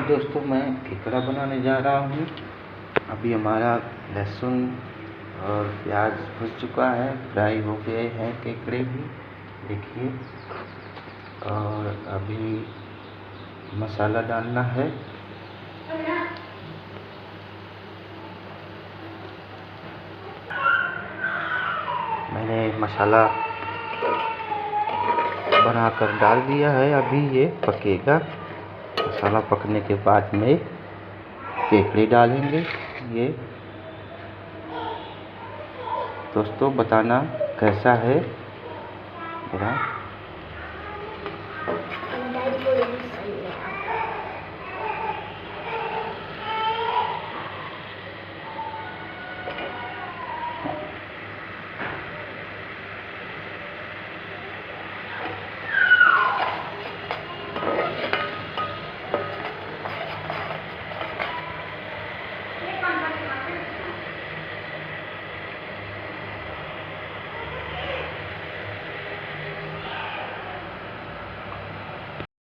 दोस्तों, मैं केकड़ा बनाने जा रहा हूँ। अभी हमारा लहसुन और प्याज भुन चुका है, फ्राई हो गए हैं केकड़े भी, देखिए। और अभी मसाला डालना है। मैंने मसाला बनाकर डाल दिया है। अभी ये पकेगा। मसाला पकने के बाद में केकड़े डालेंगे। ये दोस्तों बताना कैसा है मेरा